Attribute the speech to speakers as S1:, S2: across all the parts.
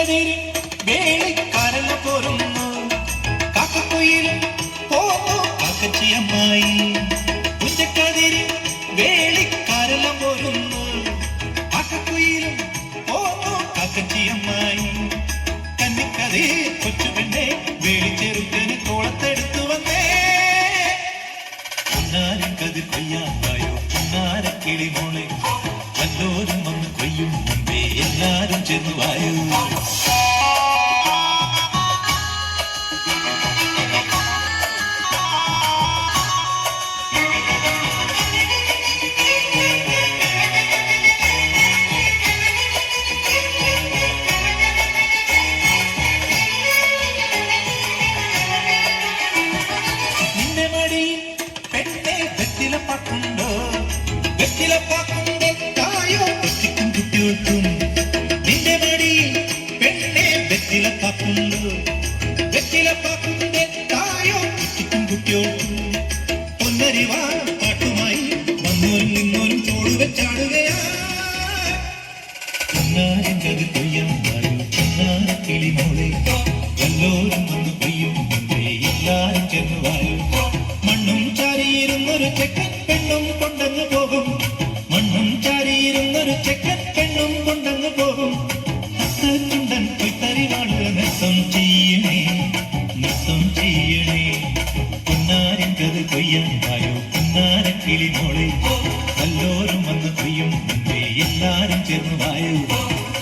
S1: ഉച്ചക്കതിരിൽ വേളിക്കാരല പോരുന്നു കാക്കക്കുയിലും പോന്നു കാക്കച്ചിയമ്മായി. ഉച്ചക്കതിരിൽ വേളിക്കാരല പോരുന്നു കാക്കക്കുയിലും പോന്നു കാക്കച്ചിയമ്മായി. കന്നിക്കതേ കൊച്ചുപെണ്ണെ വേളിച്ചെറുക്കന് കോളത്തെടുത്തു വന്നേ. പൊന്നാരം കതിർ കൊയ്യാതായോ പൊന്നാര കിളിമോളെ, വല്ലോരും വന്ന് കൊയ്യും മുമ്പേ എല്ലാരും ചെന്നു വായോ. നിന്റെ മടിയിൽ പെണ്ണെ വെറ്റിലപ്പാക്കുണ്ടോ, വെറ്റിലപ്പാക്കുണ്ടേ തായോ ഒറ്റയ്ക്കും കുട്ടികൾക്കും. നിന്റെ മടിയിൽ പെണ്ണെ വെറ്റിലപ്പാക്കുണ്ടോ, വെറ്റിലപ്പാക്കുണ്ടേ തായോ ഒറ്റയ്ക്കും കുട്ടികൾക്കും. പൊന്നരിവാ പാട്ടുമായി വന്നോരും നിന്നോരും ചോട് വെച്ചാടുകയാ. പൊന്നാരം കതിർ കൊയ്യാതായോ പൊന്നാര കിളിമോളെ, വല്ലോരും വന്ന് കൊയ്യും മുമ്പേ എല്ലാരും ചെന്നു വായോ. മണ്ണും ചാരിയിരുന്നൊരു ചെക്കൻ പെണ്ണും കൊണ്ടങ്ങ് പോകും, മണ്ണും ചാരിയിരുന്നൊരു ചെക്കൻ പെണ്ണും കൊണ്ടങ്ങ് പോകും. ചുണ്ടൻ പൊയ്ത്തരിവാണ് നൃത്തം ചെയ്യണേ, നൃത്തം ചെയ്യണേ. പൊന്നാരൻ കതിർ കൊയ്യാതായോ പൊന്നാര കിളിമോളെ, വല്ലോരും വന്ന് കൊയ്യും മുമ്പേ എല്ലാരും ചേർന്ന് വായോ.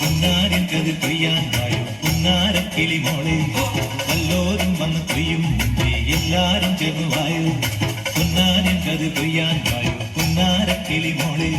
S1: പൊന്നാരൻ കതിർ കൊയ്യാതായോ പൊന്നാര കിളിമോളെ, വല്ലോരും വന്ന് കൊയ്യും മുമ്പേ എല്ലാരും ചേർന്ന് വായോ. പൊന്നാരൻ കതിർ കൊയ്യാതായോ പൊന്നാര കിളിമോളെ.